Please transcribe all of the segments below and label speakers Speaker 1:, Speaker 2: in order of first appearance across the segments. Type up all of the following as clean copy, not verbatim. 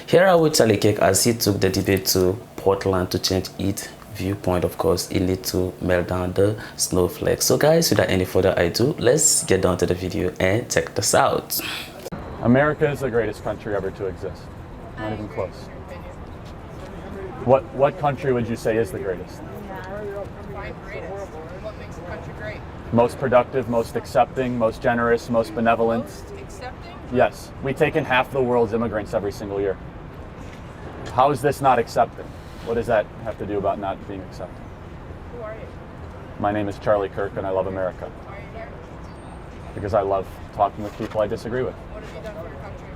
Speaker 1: Here are with Charlie Kirk as he took the debate to Portland to change its viewpoint. Of course, he need to melt down the snowflakes. So guys, without any further ado, let's get down to the video and check this out.
Speaker 2: America is the greatest country ever to exist. Not even close. What country would you say is the greatest?
Speaker 3: Define greatest. What makes a country great?
Speaker 2: Most productive, most accepting, most generous, most benevolent.
Speaker 3: Most accepting?
Speaker 2: Yes. We take in half the world's immigrants every single year. How is this not accepting? What does that have to do about not being accepting?
Speaker 3: Who are you?
Speaker 2: My name is Charlie Kirk and I love America.
Speaker 3: Why are you here?
Speaker 2: Because I love talking with people I disagree with.
Speaker 3: What have you done for your country?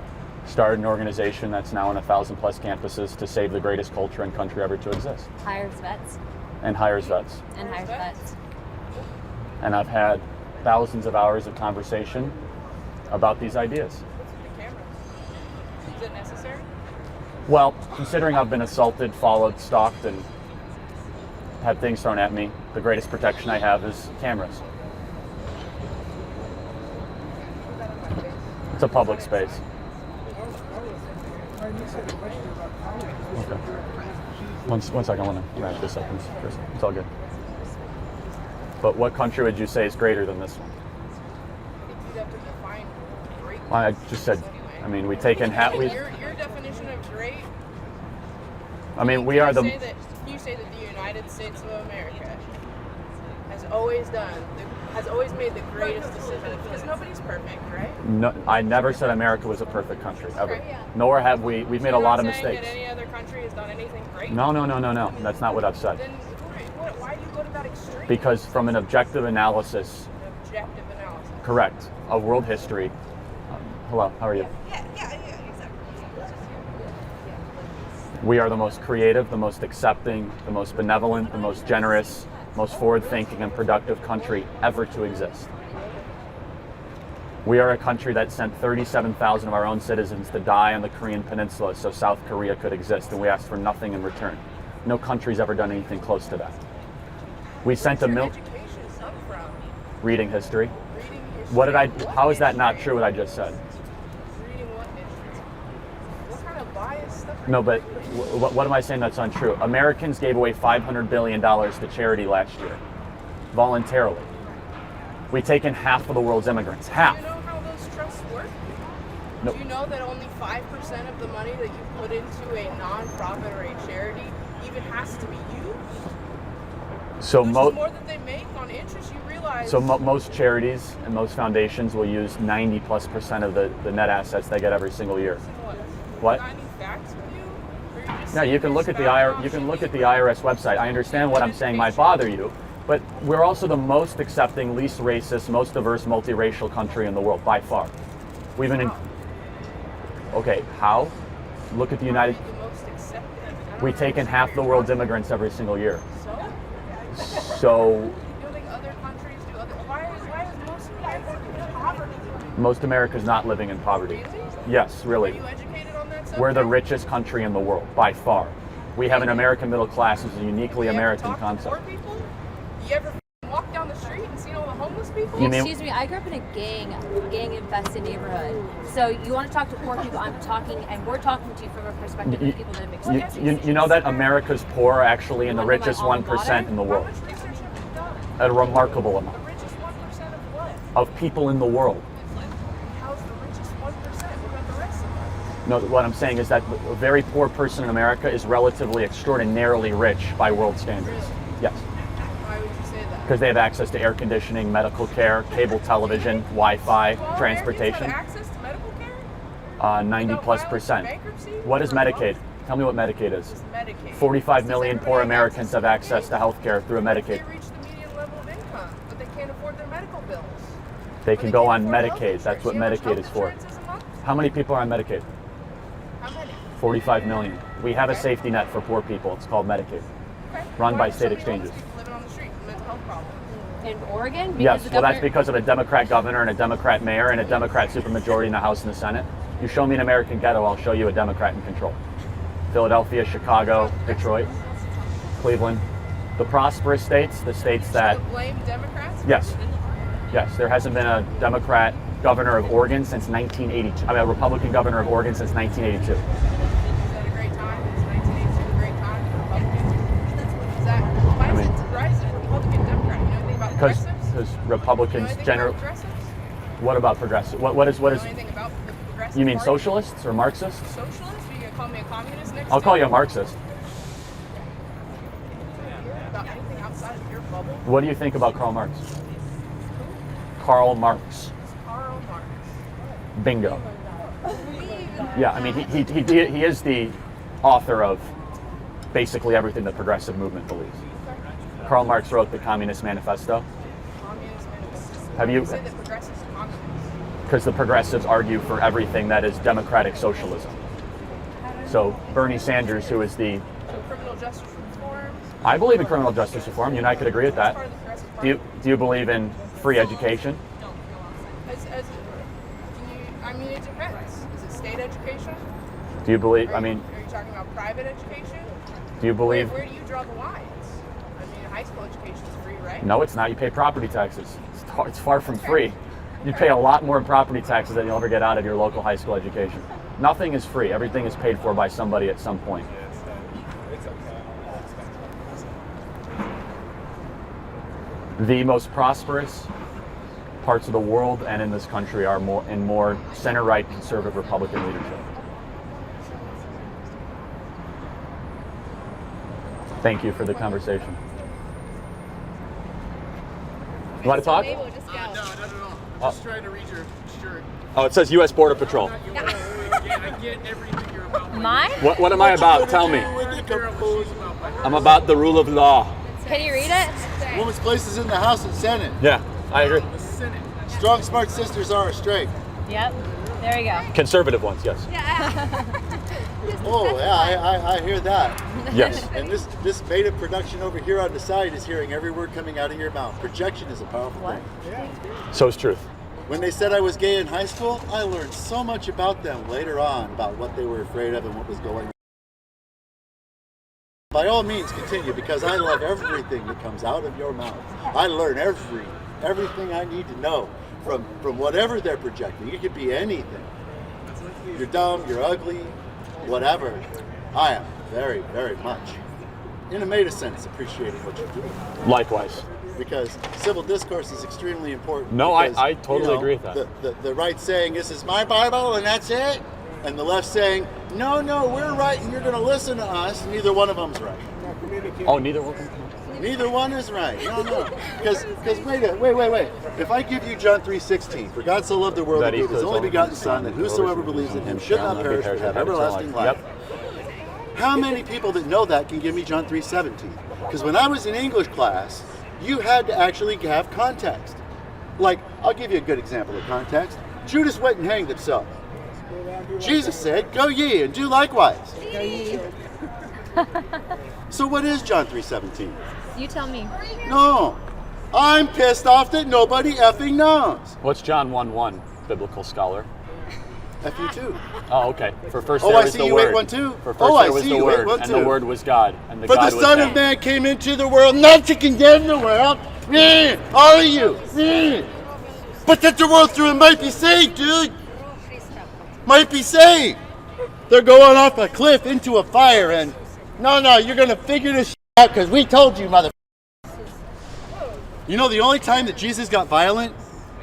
Speaker 2: Started an organization that's now on 1,000+ campuses to save the greatest culture and country ever to exist.
Speaker 4: Hires vets.
Speaker 2: And hires vets.
Speaker 4: And hires vets.
Speaker 2: And I've had thousands of hours of conversation about these ideas.
Speaker 3: What's with the cameras? Is it necessary?
Speaker 2: Well, considering I've been assaulted, followed, stalked, and had things thrown at me, the greatest protection I have is cameras. It's a public space. Okay. One second, I want to wrap this up. It's all good. But what country would you say is greater than this one?
Speaker 3: I think you'd have to define great.
Speaker 2: I just said, I mean, we take in half.
Speaker 3: Your definition of great.
Speaker 2: I mean, we are the.
Speaker 3: You say that the United States of America has always made the greatest decision, because nobody's perfect, right?
Speaker 2: No, I never said America was a perfect country, ever.
Speaker 3: Okay, yeah.
Speaker 2: Nor have we. We've made a lot of mistakes.
Speaker 3: That any other country has done anything great?
Speaker 2: No. That's not what I've said.
Speaker 3: Then why do you go to that extreme?
Speaker 2: Because from an objective analysis,
Speaker 3: Objective analysis.
Speaker 2: correct, of world history. Hello, how are you?
Speaker 3: Yeah, exactly.
Speaker 2: We are the most creative, the most accepting, the most benevolent, the most generous, most forward-thinking and productive country ever to exist. We are a country that sent 37,000 of our own citizens to die on the Korean Peninsula so South Korea could exist, and we asked for nothing in return. No country's ever done anything close to that. We sent a
Speaker 3: Education come from
Speaker 2: reading history.
Speaker 3: reading history.
Speaker 2: How is that not true what I just said?
Speaker 3: Reading what history? What kind of bias stuff?
Speaker 2: No, but what am I saying that's untrue? Americans gave away $500 billion to charity last year, voluntarily. We take in half of the world's immigrants, half.
Speaker 3: Do you know how those trusts work?
Speaker 2: No.
Speaker 3: Do you know that only 5% of the money that you put into a nonprofit or a charity even has to be used?
Speaker 2: So
Speaker 3: Which is more than they make on interest, you realize.
Speaker 2: So most charities and most foundations will use 90+% of the net assets they get every single year. What?
Speaker 3: Got any facts with you? Or you're just
Speaker 2: Yeah, you can look at the IRS website. I understand what I'm saying might bother you, but we're also the most accepting, least racist, most diverse, multiracial country in the world by far. We've been in. Okay, how? Look at the United.
Speaker 3: The most accepted.
Speaker 2: We take in half the world's immigrants every single year.
Speaker 3: So?
Speaker 2: So
Speaker 3: You don't think other countries do other? Why is most America in poverty?
Speaker 2: most America's not living in poverty.
Speaker 3: Really?
Speaker 2: Yes,
Speaker 3: Are
Speaker 2: really.
Speaker 3: you educated on that subject?
Speaker 2: We're the richest country in the world by far. We have an American middle class, which is a uniquely
Speaker 3: You ever
Speaker 2: American
Speaker 3: talk to
Speaker 2: concept.
Speaker 3: poor people? You ever walk down the street and seen all the homeless people?
Speaker 2: You mean-
Speaker 4: Excuse me, I grew up in a gang-infested neighborhood. So you want to talk to poor people, we're talking to you from a perspective of people that have experienced.
Speaker 2: You know that America's poor are actually in the
Speaker 4: You wanna
Speaker 2: richest
Speaker 4: buy almond
Speaker 2: 1% in the
Speaker 3: How
Speaker 2: world.
Speaker 3: much research have you done?
Speaker 2: A remarkable
Speaker 3: The
Speaker 2: amount
Speaker 3: richest 1% of what?
Speaker 2: of people in the world.
Speaker 3: How's the richest 1%? What about the rest of us?
Speaker 2: No, what I'm saying is that a very poor person in America is relatively extraordinarily rich by world standards. Yes,
Speaker 3: Why would you say that?
Speaker 2: because they have access to air conditioning, medical care, cable television, Wi-Fi,
Speaker 3: Do all
Speaker 2: transportation.
Speaker 3: Americans have access to medical care?
Speaker 2: 90+%.
Speaker 3: Bankruptcy?
Speaker 2: What is
Speaker 3: Or
Speaker 2: Medicaid?
Speaker 3: both?
Speaker 2: Tell me what Medicaid is.
Speaker 3: Just Medicaid.
Speaker 2: 45
Speaker 3: Does
Speaker 2: million
Speaker 3: everybody
Speaker 2: poor
Speaker 3: have
Speaker 2: Americans have access to
Speaker 3: Medicaid?
Speaker 2: health care through a
Speaker 3: What if
Speaker 2: Medicaid.
Speaker 3: they reach the median level of income, but they can't afford their medical bills?
Speaker 2: They
Speaker 3: Or
Speaker 2: can go
Speaker 3: can't
Speaker 2: on
Speaker 3: afford health
Speaker 2: Medicaid.
Speaker 3: insurance.
Speaker 2: That's what
Speaker 3: You know how much
Speaker 2: Medicaid is
Speaker 3: health
Speaker 2: for.
Speaker 3: insurance is a month?
Speaker 2: How many people are on Medicaid?
Speaker 3: How many?
Speaker 2: 45 million. We have a
Speaker 3: Okay.
Speaker 2: safety net for poor people. It's called Medicaid.
Speaker 3: Okay.
Speaker 2: Run
Speaker 3: Why
Speaker 2: by
Speaker 3: are so
Speaker 2: state
Speaker 3: many homeless
Speaker 2: exchanges.
Speaker 3: people living on the street with mental health problems?
Speaker 4: In Oregon? Because
Speaker 2: Yes,
Speaker 4: the
Speaker 2: well, that's
Speaker 4: governor-
Speaker 2: because of a Democrat governor and a Democrat mayor and a Democrat supermajority in the House and the Senate. You show me an American ghetto, I'll show you a Democrat in control. Philadelphia, Chicago, Detroit, Cleveland. The prosperous states, the states that,
Speaker 3: So blame Democrats?
Speaker 2: yes, there hasn't been a Democrat governor of Oregon since 1982. I mean, a Republican governor of Oregon since 1982. Because
Speaker 3: progressives?
Speaker 2: Republicans
Speaker 3: Anything
Speaker 2: generally.
Speaker 3: about progressives?
Speaker 2: What about progressive? What is?
Speaker 3: Know anything about the progressive
Speaker 2: You mean
Speaker 3: party?
Speaker 2: socialists or Marxists?
Speaker 3: Socialists? Are you gonna call me a communist next
Speaker 2: I'll call
Speaker 3: time?
Speaker 2: you a Marxist.
Speaker 3: About anything outside of your bubble?
Speaker 2: What do you think about Karl Marx? Karl Marx.
Speaker 3: Karl Marx.
Speaker 2: Bingo. Yeah, I mean, he is the author of basically everything the progressive movement believes. Karl Marx wrote the Communist Manifesto.
Speaker 3: Communist manifesto.
Speaker 2: Have you?
Speaker 3: Say that progressives are communists.
Speaker 2: Because the progressives argue for everything that is democratic socialism. So Bernie Sanders, who is the,
Speaker 3: So criminal justice reform.
Speaker 2: I believe in criminal justice reform. You and I could agree with
Speaker 3: That's
Speaker 2: that.
Speaker 3: part of the progressive
Speaker 2: Do
Speaker 3: party.
Speaker 2: you believe in free education?
Speaker 3: I mean, it depends. Is it state education?
Speaker 2: Do you believe?
Speaker 3: Are
Speaker 2: I mean,
Speaker 3: are you talking about private education?
Speaker 2: do you believe?
Speaker 3: Where do you draw the lines? I mean, high school education is free, right?
Speaker 2: No, it's not. You pay property taxes. It's far from free. You pay a lot more in property taxes than you'll ever get out of your local high school education. Nothing is free. Everything is paid for by somebody at some point. The most prosperous parts of the world and in this country are more center-right conservative Republican leadership. Thank you for the conversation. You want to talk?
Speaker 5: No, not at all. I'm just trying to read your shirt.
Speaker 2: Oh, it says U.S. Border Patrol.
Speaker 5: I get everything you're about.
Speaker 4: Mine?
Speaker 2: What am I about? Tell me. I'm about the rule of law.
Speaker 4: Can you read it?
Speaker 6: Woman's place is in the House and Senate.
Speaker 2: Yeah, I agree.
Speaker 5: The Senate.
Speaker 6: Strong, smart sisters are a strength.
Speaker 4: Yep. There you go.
Speaker 2: Conservative ones, yes.
Speaker 6: Oh, yeah, I hear that.
Speaker 2: Yes.
Speaker 6: And this beta production over here on the side is hearing every word coming out of your mouth. Projection is a powerful thing.
Speaker 2: So is truth.
Speaker 6: When they said I was gay in high school, I learned so much about them later on, about what they were afraid of and what was going on. By all means, continue, because I love everything that comes out of your mouth. I learn everything I need to know from whatever they're projecting. It could be anything. You're dumb, you're ugly, whatever. I am very, very much, in a meta sense, appreciating what you're doing.
Speaker 2: Likewise.
Speaker 6: Because civil discourse is extremely important.
Speaker 2: No,
Speaker 6: because,
Speaker 2: I totally agree with that.
Speaker 6: The right saying, this is my Bible and that's it. And the left saying, no, we're right and you're going to listen to us. Neither one of them's right.
Speaker 2: Oh, neither one.
Speaker 6: Neither one is right. No. Because wait. If I give you John 3:16, for God so loved the world that he gave his only begotten Son, that whosoever believes in him should not perish but have everlasting life.
Speaker 2: Yep.
Speaker 6: How many people that know that can give me John 3:17? Because when I was in English class, you had to actually have context. Like, I'll give you a good example of context. Judas went and hanged himself. Jesus said, go ye and do likewise. So what is John 3:17?
Speaker 4: You tell me.
Speaker 6: No. I'm pissed off that nobody effing knows.
Speaker 2: What's John 1:1, biblical scholar?
Speaker 6: F you too.
Speaker 2: Oh, okay. For first
Speaker 6: Oh,
Speaker 2: there
Speaker 6: I
Speaker 2: was
Speaker 6: see
Speaker 2: the
Speaker 6: you
Speaker 2: Word.
Speaker 6: ate one too?
Speaker 2: For first
Speaker 6: Oh, I
Speaker 2: there was
Speaker 6: see
Speaker 2: the
Speaker 6: you ate
Speaker 2: Word,
Speaker 6: one
Speaker 2: and
Speaker 6: too.
Speaker 2: the Word was God, and the
Speaker 6: For
Speaker 2: God
Speaker 6: the
Speaker 2: was
Speaker 6: Son
Speaker 2: God.
Speaker 6: of Man came into the world not to condemn the world. All of you. But that the world through him might be saved, dude. Might be saved. They're going off a cliff into a fire and no, you're going to figure this out because we told you, mother. You know, the only time that Jesus got violent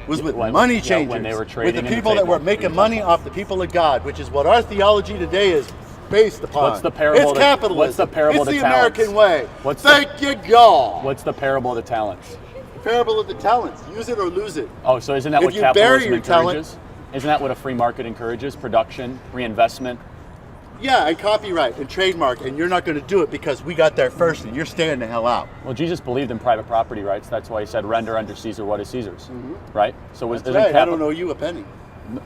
Speaker 6: was with money changers,
Speaker 2: when they were
Speaker 6: with
Speaker 2: trading
Speaker 6: the people that were making money off the people of God, which is what our theology today is based upon.
Speaker 2: What's the parable
Speaker 6: It's
Speaker 2: to-
Speaker 6: capitalism.
Speaker 2: what's the parable
Speaker 6: It's
Speaker 2: to
Speaker 6: the
Speaker 2: talents?
Speaker 6: American way.
Speaker 2: What's
Speaker 6: Thank you, God.
Speaker 2: What's the parable of the talents?
Speaker 6: The parable of the talents. Use it or lose it.
Speaker 2: Oh, so isn't that
Speaker 6: If
Speaker 2: what
Speaker 6: you bury
Speaker 2: capitalism
Speaker 6: your talent-
Speaker 2: encourages? Isn't that what a free market encourages? Production, reinvestment.
Speaker 6: Yeah, and copyright and trademark, and you're not going to do it because we got there first and you're staying the hell out.
Speaker 2: Well, Jesus believed in private property rights. That's why he said, "Render unto Caesar what is Caesar's." Right. So
Speaker 6: That's
Speaker 2: isn't
Speaker 6: right. I don't owe you a penny.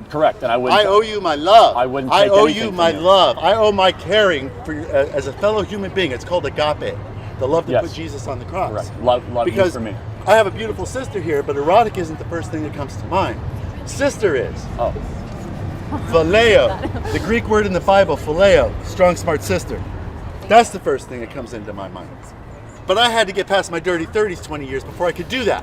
Speaker 2: correct? And I wouldn't.
Speaker 6: I owe you my love.
Speaker 2: I wouldn't
Speaker 6: I
Speaker 2: take
Speaker 6: owe
Speaker 2: anything
Speaker 6: you
Speaker 2: from
Speaker 6: my
Speaker 2: you.
Speaker 6: love. I owe my caring for as a fellow human being. It's called agape, the love that
Speaker 2: Yes.
Speaker 6: put Jesus on the cross.
Speaker 2: Correct. Love you
Speaker 6: Because
Speaker 2: for me.
Speaker 6: I have a beautiful sister here, but erotic isn't the first thing that comes to mind. Sister is.
Speaker 2: Oh,
Speaker 6: Phileo, the Greek word in the Bible, phileo, strong, smart sister. That's the first thing that comes into my mind. But I had to get past my dirty 30s 20 years before I could do that.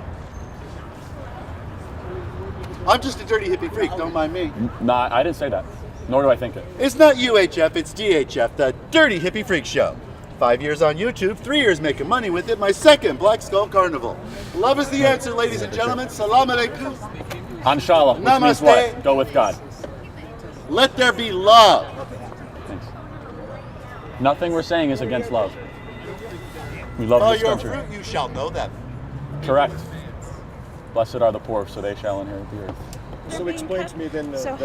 Speaker 6: I'm just a dirty hippie freak, don't mind me.
Speaker 2: nah, I didn't say that. Nor do I think it.
Speaker 6: It's not UHF, it's DHF, the Dirty Hippie Freak Show. 5 years on YouTube, 3 years making money with it. My second Black Skull Carnival. Love is the answer, ladies and gentlemen. Salam alaikum.
Speaker 2: Inshallah, which means
Speaker 6: Namaste.
Speaker 2: what? Go with God.
Speaker 6: Let there be love.
Speaker 2: Thanks. Nothing we're saying is against love. We love
Speaker 6: By
Speaker 2: this
Speaker 6: your
Speaker 2: country.
Speaker 6: fruit you shall know them.
Speaker 2: Correct. Blessed are the poor, for they shall inherit the earth.
Speaker 7: So explain to me then
Speaker 8: So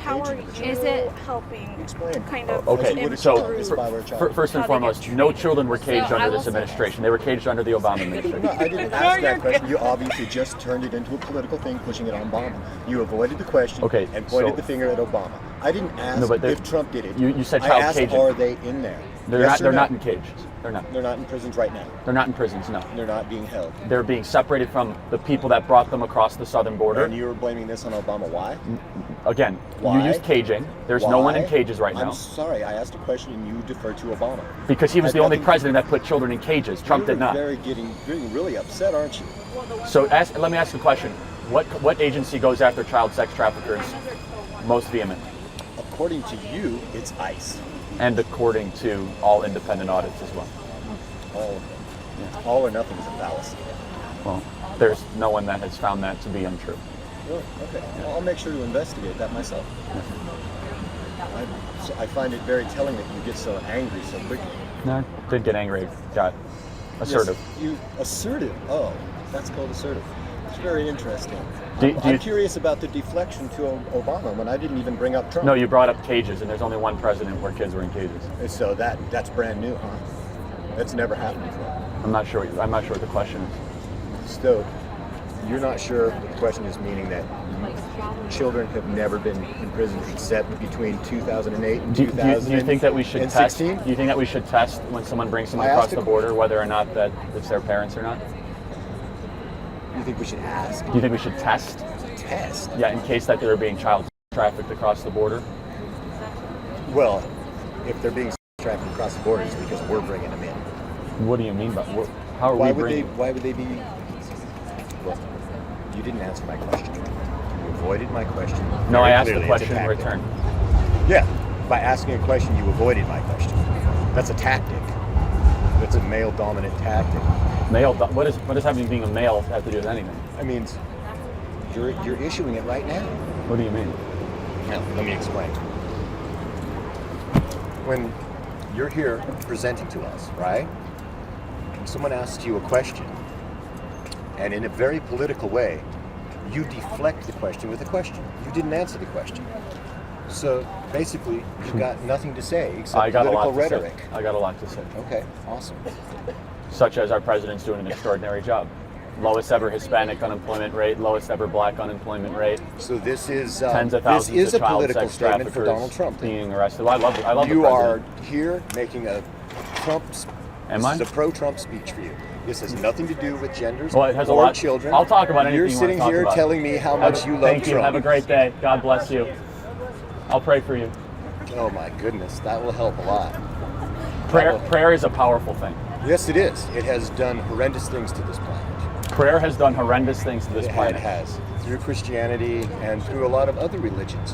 Speaker 8: how are
Speaker 7: caging.
Speaker 8: you
Speaker 4: Is it-
Speaker 8: helping
Speaker 7: Explain.
Speaker 8: kind of
Speaker 2: Okay, so
Speaker 8: improve
Speaker 2: first and
Speaker 8: how they
Speaker 2: foremost,
Speaker 8: get
Speaker 2: no children were caged
Speaker 4: So I
Speaker 2: under
Speaker 4: will
Speaker 2: this
Speaker 4: say-
Speaker 2: administration. They were caged under the Obama administration.
Speaker 7: No, I didn't ask that question. You obviously just turned it into a political thing, pushing it on Obama. You avoided the question
Speaker 2: Okay,
Speaker 7: and pointed
Speaker 2: so-
Speaker 7: the finger at Obama. I didn't ask
Speaker 2: No, but
Speaker 7: if Trump did it.
Speaker 2: you said
Speaker 7: I
Speaker 2: child
Speaker 7: asked,
Speaker 2: caging.
Speaker 7: are they in there?
Speaker 2: They're
Speaker 7: Yes
Speaker 2: not.
Speaker 7: or
Speaker 2: They're
Speaker 7: no?
Speaker 2: not in cages. They're not.
Speaker 7: They're not in prisons right now.
Speaker 2: They're not in prisons. No.
Speaker 7: They're not being held.
Speaker 2: They're being separated from the people that brought them across the southern border.
Speaker 7: And you were blaming this on Obama. Why?
Speaker 2: Again,
Speaker 7: Why?
Speaker 2: you used caging. There's no one in
Speaker 7: Why?
Speaker 2: cages right now
Speaker 7: I'm sorry. I asked a question and you deferred to Obama.
Speaker 2: because he was
Speaker 7: Had
Speaker 2: the only
Speaker 7: nothing-
Speaker 2: president that put children in cages. Trump
Speaker 7: You're
Speaker 2: did not.
Speaker 7: getting really upset, aren't you?
Speaker 2: So let me ask you a question. What agency goes after child sex traffickers most vehemently?
Speaker 7: According to you, it's ICE.
Speaker 2: And according to all independent audits as well.
Speaker 7: All of them. All or nothing is a fallacy.
Speaker 2: Well, there's no one that has found that to be untrue.
Speaker 7: Really? Okay. Well, I'll make sure to investigate that myself. I find it very telling that you get so angry so quickly.
Speaker 2: No, I did get angry. Got assertive.
Speaker 7: Yes, you assertive. Oh, that's called assertive. It's very interesting.
Speaker 2: Do
Speaker 7: I'm
Speaker 2: you-
Speaker 7: curious about the deflection to Obama when I didn't even bring up Trump.
Speaker 2: No, you brought up cages, and there's only one president where kids were in cages.
Speaker 7: So that's brand new, huh? That's never happened before.
Speaker 2: I'm not sure what the question is.
Speaker 7: So you're not sure the question is meaning that children have never been in prison except between 2008 and
Speaker 2: Do you
Speaker 7: 2016?
Speaker 2: think that we should test? Do you think that we should test when someone brings someone
Speaker 7: I
Speaker 2: across
Speaker 7: asked
Speaker 2: the
Speaker 7: a-
Speaker 2: border whether or not that it's their parents or not?
Speaker 7: You think we should ask?
Speaker 2: Do you think we should test?
Speaker 7: Test?
Speaker 2: Yeah, in case that they were being child trafficked across the border.
Speaker 7: Well, if they're being trafficked across the border, it's because we're bringing them in.
Speaker 2: What do you mean by how are
Speaker 7: Why
Speaker 2: we
Speaker 7: would they?
Speaker 2: bringing?
Speaker 7: Why would they be? Well, you didn't answer my question. You avoided my question.
Speaker 2: No, I
Speaker 7: very
Speaker 2: asked the
Speaker 7: clearly. It's a
Speaker 2: question in
Speaker 7: tactic.
Speaker 2: return.
Speaker 7: Yeah, by asking a question, you avoided my question. That's a tactic. That's a male-dominant tactic.
Speaker 2: Male. What does having being a male have to do with anything?
Speaker 7: I mean, you're issuing it right now.
Speaker 2: What do you mean?
Speaker 7: Now, let me explain. When you're here presenting to us, right? When someone asks you a question, and in a very political way, you deflect the question with a question. You didn't answer the question. So basically, you've got nothing to say except
Speaker 2: I got a
Speaker 7: political
Speaker 2: lot to
Speaker 7: rhetoric.
Speaker 2: say. I got a lot to say.
Speaker 7: Okay, awesome.
Speaker 2: Such as our president's doing an extraordinary job. Lowest ever Hispanic unemployment rate, lowest ever Black unemployment rate.
Speaker 7: So this is
Speaker 2: Tens of
Speaker 7: this
Speaker 2: thousands
Speaker 7: is
Speaker 2: of
Speaker 7: a
Speaker 2: child
Speaker 7: political
Speaker 2: sex
Speaker 7: statement for
Speaker 2: traffickers
Speaker 7: Donald Trump.
Speaker 2: being arrested. Well, I love
Speaker 7: You
Speaker 2: the
Speaker 7: are
Speaker 2: president.
Speaker 7: here making a Trump.
Speaker 2: Am I?
Speaker 7: This is a pro-Trump speech for you. This has nothing to do with genders
Speaker 2: Well, it has a
Speaker 7: or
Speaker 2: lot.
Speaker 7: children.
Speaker 2: I'll talk about anything
Speaker 7: You're
Speaker 2: you
Speaker 7: sitting
Speaker 2: want to
Speaker 7: here
Speaker 2: talk about.
Speaker 7: telling me how much you love
Speaker 2: Thank you.
Speaker 7: Trump.
Speaker 2: Have a great day. God bless you. I'll pray for you.
Speaker 7: Oh my goodness, that will help a lot.
Speaker 2: Prayer is a powerful thing.
Speaker 7: Yes, it is. It has done horrendous things to this planet.
Speaker 2: Prayer has done horrendous things to this planet.
Speaker 7: It has, through Christianity and through a lot of other religions.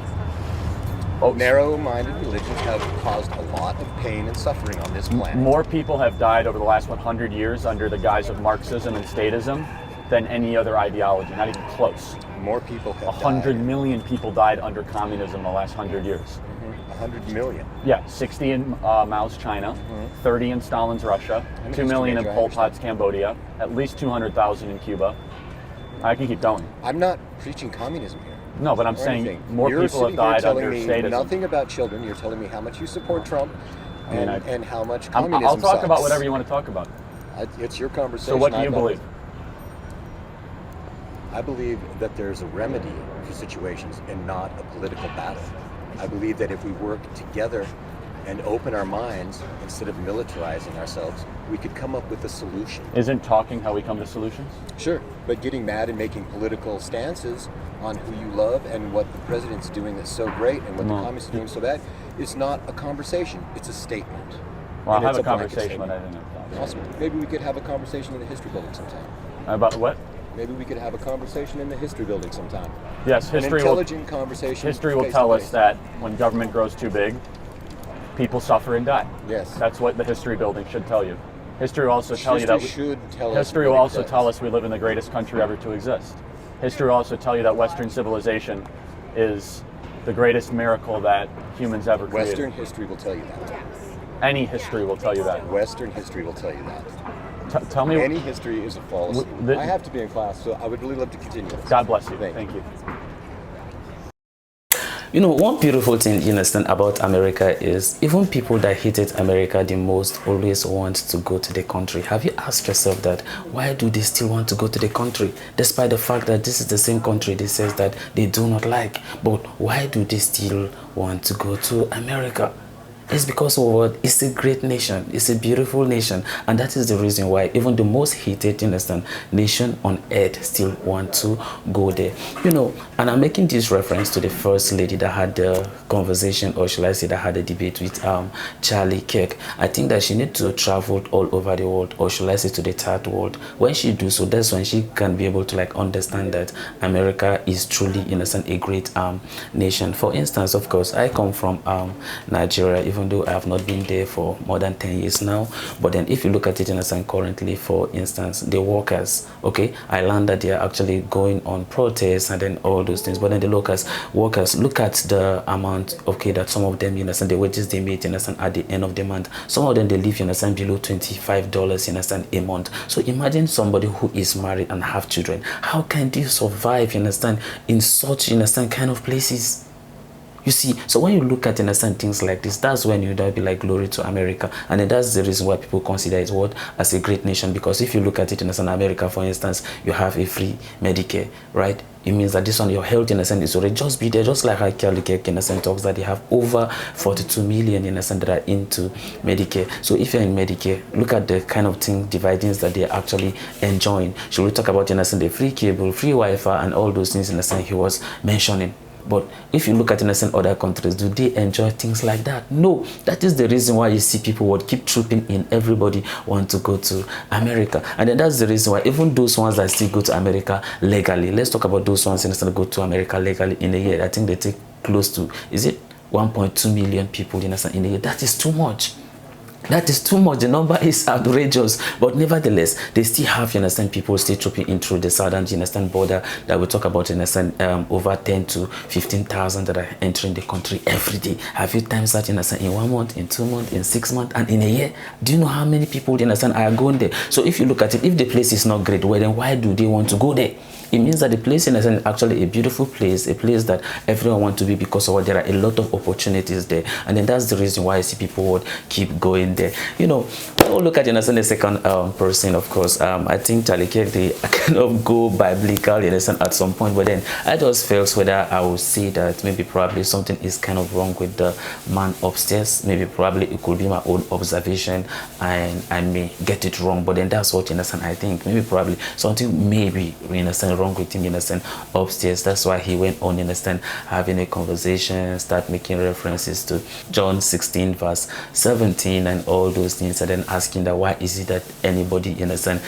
Speaker 2: Oh,
Speaker 7: Narrow-minded religions have caused a lot of pain and suffering on this planet.
Speaker 2: More people have died over the last 100 years under the guise of Marxism and statism than any other ideology, not even close.
Speaker 7: More people have
Speaker 2: 100
Speaker 7: died.
Speaker 2: million people died under communism in the last 100 years.
Speaker 7: 100 million.
Speaker 2: Yeah, 60 in Mao's China, 30 in Stalin's Russia,
Speaker 7: many
Speaker 2: 2 million in
Speaker 7: Mr. Major, I
Speaker 2: Pol
Speaker 7: understand.
Speaker 2: Pot's Cambodia, at least 200,000 in Cuba. I can keep going.
Speaker 7: I'm not preaching communism here.
Speaker 2: No, but I'm
Speaker 7: or
Speaker 2: saying
Speaker 7: anything.
Speaker 2: more
Speaker 7: You're
Speaker 2: people have
Speaker 7: sitting here
Speaker 2: died
Speaker 7: telling
Speaker 2: under
Speaker 7: me
Speaker 2: statism.
Speaker 7: nothing about children. You're telling me how much you support Trump and, and how much
Speaker 2: I'll
Speaker 7: communism
Speaker 2: talk
Speaker 7: sucks.
Speaker 2: about whatever you want to talk about.
Speaker 7: It's your conversation.
Speaker 2: So what do
Speaker 7: I'm
Speaker 2: you
Speaker 7: not-
Speaker 2: believe?
Speaker 7: I believe that there's a remedy for situations and not a political battle. I believe that if we work together and open our minds instead of militarizing ourselves, we could come up with a solution.
Speaker 2: Isn't talking how we come to solutions?
Speaker 7: Sure, but getting mad and making political stances on who you love and what the president's doing that's so great and what the communists are doing so bad is not a conversation, it's a statement.
Speaker 2: Well, I'll
Speaker 7: And
Speaker 2: have
Speaker 7: it's
Speaker 2: a
Speaker 7: blanket
Speaker 2: conversation, but
Speaker 7: statement.
Speaker 2: I didn't have
Speaker 7: Awesome. Maybe we could have a conversation in the history building sometime.
Speaker 2: About what?
Speaker 7: Maybe we could have a conversation in the history building sometime.
Speaker 2: Yes,
Speaker 7: An
Speaker 2: history
Speaker 7: intelligent conversation.
Speaker 2: History will
Speaker 7: face
Speaker 2: tell
Speaker 7: to
Speaker 2: us
Speaker 7: face.
Speaker 2: that when government grows too big, people suffer and die.
Speaker 8: Yes.
Speaker 2: That's what the history building should tell you. History will also tell you
Speaker 8: History
Speaker 2: that
Speaker 8: should tell us
Speaker 2: history
Speaker 8: what
Speaker 2: will
Speaker 8: it
Speaker 2: also
Speaker 8: does.
Speaker 2: tell us we live in the greatest country ever to exist. History will also tell you that Western civilization is the greatest miracle that humans ever created.
Speaker 8: Western history will tell you that.
Speaker 2: Any history will tell you that.
Speaker 8: Western history will tell you that.
Speaker 2: Tell me.
Speaker 8: Any history is a fallacy. I have to be in class, so I would really love to continue.
Speaker 2: God bless you.
Speaker 8: Thank you.
Speaker 1: You know, one beautiful thing you understand about America is even people that hated America the most always want to go to the country. Have you asked yourself that? Why do they still want to go to the country? Despite the fact that this is the same country they says that they do not like. But why do they still want to go to America? It's because of what? It's a great nation. It's a beautiful nation. And that is the reason why even the most hated, you understand, nation on earth still want to go there. You know, and I'm making this reference to the first lady that had the conversation, or shall I say that had a debate with Charlie Kirk. I think that she needs to travel all over the world, or shall I say to the third world. When she do so, that's when she can be able to like understand that America is truly, you understand, a great nation. For instance, of course, I come from Nigeria, even though I have not been there for more than 10 years now. But then if you look at it in a sense currently, for instance, the workers, okay, I learned that they are actually going on protests and then all those things. But then the workers, look at the amount, okay, that some of them, you understand, the wages they made, you understand, at the end of the month. Some of them, they live, you understand, below $25, you understand, a month. So imagine somebody who is married and have children. How can they survive, you understand, in such, you understand, kind of places? You see, so when you look at, understand, things like this, that's when you be like, glory to America. And then that's the reason why people consider it what as a great nation. Because if you look at it, understand, America, for instance, you have a free Medicare, right? It means that this one, your health, in a sense, is already just be there, just like how Kirk, in a sense, talks that they have over 42 million, in a sense, that are into Medicare. So if you're in Medicare, look at the kind of thing, dividends that they're actually enjoying. Should we talk about, in a sense, the free cable, free Wi-Fi, and all those things, in a sense, he was mentioning? But if you look at, in a sense, other countries, do they enjoy things like that? No. That is the reason why you see people would keep trooping in. Everybody want to go to America. And then that's the reason why even those ones that still go to America legally, let's talk about those ones, in a sense, go to America legally in a year. I think they take close to, is it 1.2 million people, in a sense, in a year? That is too much. That is too much. The number is outrageous. But nevertheless, they still have, you understand, people still trooping in through the southern, you understand, border that we talk about, you understand, over 10 to 15,000 that are entering the country every day. Have you times that, you understand, in 1 month, in 2 months, in 6 months, and in a year? Do you know how many people, you understand, are going there? So if you look at it, if the place is not great, well, then why do they want to go there? It means that the place, in a sense, is actually a beautiful place, a place that everyone wants to be, because of what, there are a lot of opportunities there. And then that's the reason why I see people would keep going there. You know, we'll look at, you understand, the second person, of course. I think Charlie Kirk, they kind of go biblical, you understand, at some point. But then I just felt whether I would say that maybe probably something is kind of wrong with the man upstairs. Maybe probably it could be my own observation and I may get it wrong. But then that's what, you understand, I think. Maybe probably something maybe, you understand, wrong with him, you understand, upstairs. That's why he went on, you understand, having a conversation, start making references to John 16 verse 17 and all those things, and then asking that why is it that anybody, you understand,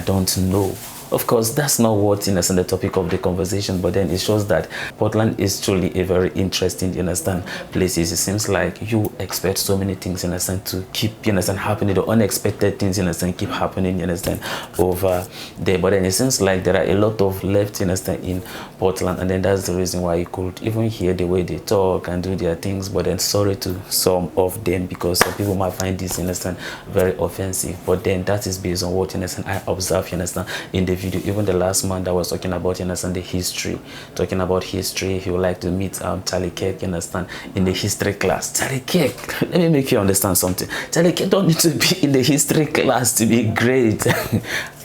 Speaker 1: don't know. Of course, that's not what, you understand, the topic of the conversation, but then it shows that Portland is truly a very interesting, you understand, places. It seems like you expect so many things, you understand, to keep, you understand, happening. The unexpected things, you understand, keep happening, you understand, over there. But then it seems like there are a lot of left, you understand, in Portland, and then that's the reason why you could even hear the way they talk and do their things. But then sorry to some of them, because some people might find this, you understand, very offensive. But then that is based on what, you understand, I observe, you understand, in the video. Even the last man that was talking about, you understand, the history, talking about history, he would like to meet Charlie Kirk, you understand, in the history class. Charlie Kirk, let me make you understand something. Charlie Kirk don't need to be in the history class to be great.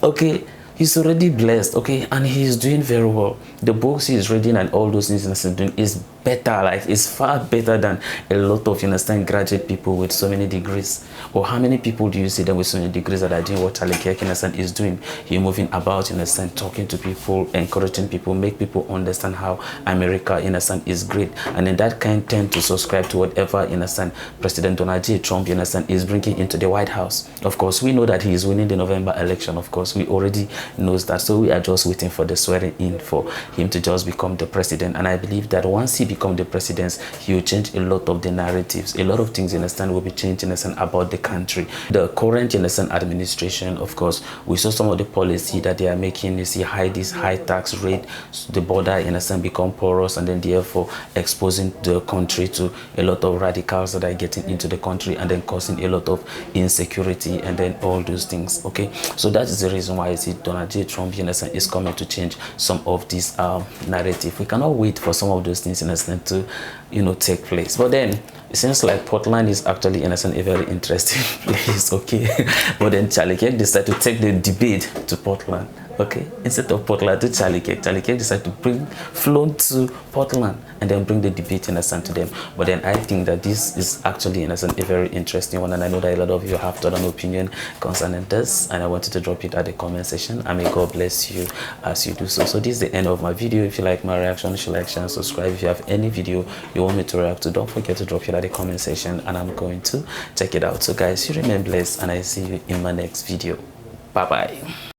Speaker 1: Okay, he's already blessed, okay, and he's doing very well. The books he's reading and all those things he's doing is better, like it's far better than a lot of, you understand, graduate people with so many degrees. Or how many people do you see them with so many degrees that are doing what Charlie Kirk, you understand, is doing? He moving about, you understand, talking to people, encouraging people, make people understand how America, you understand, is great. And then that kind tend to subscribe to whatever, you understand, President Donald J. Trump, you understand, is bringing into the White House. Of course, we know that he is winning the November election. Of course, we already knows that. So we are just waiting for the swearing in for him to just become the president. And I believe that once he become the president, he will change a lot of the narratives. A lot of things, you understand, will be changed, you understand, about the country. The current, you understand, administration, of course, we saw some of the policy that they are making. You see, this high tax rate, the border, you understand, become porous, and then therefore exposing the country to a lot of radicals that are getting into the country, and then causing a lot of insecurity, and then all those things. Okay, so that is the reason why I see Donald J. Trump, you understand, is coming to change some of this narrative. We cannot wait for some of those things, you understand, to, you know, take place. But then it seems like Portland is actually, in a sense, a very interesting place. Okay, but then Charlie Kirk decided to take the debate to Portland. Okay, instead of Portland to Charlie Kirk decided to bring flown to Portland and then bring the debate, in a sense, to them. But then I think that this is actually, in a sense, a very interesting one, and I know that a lot of you have thought an opinion concerning this, and I wanted to drop it at the comment section, and may God bless you as you do so. So this is the end of my video. If you like my reaction, you should like, share, and subscribe. If you have any video you want me to react to, don't forget to drop it at the comment section, and I'm going to check it out. So guys, you remain blessed, and I see you in my next video. Bye bye.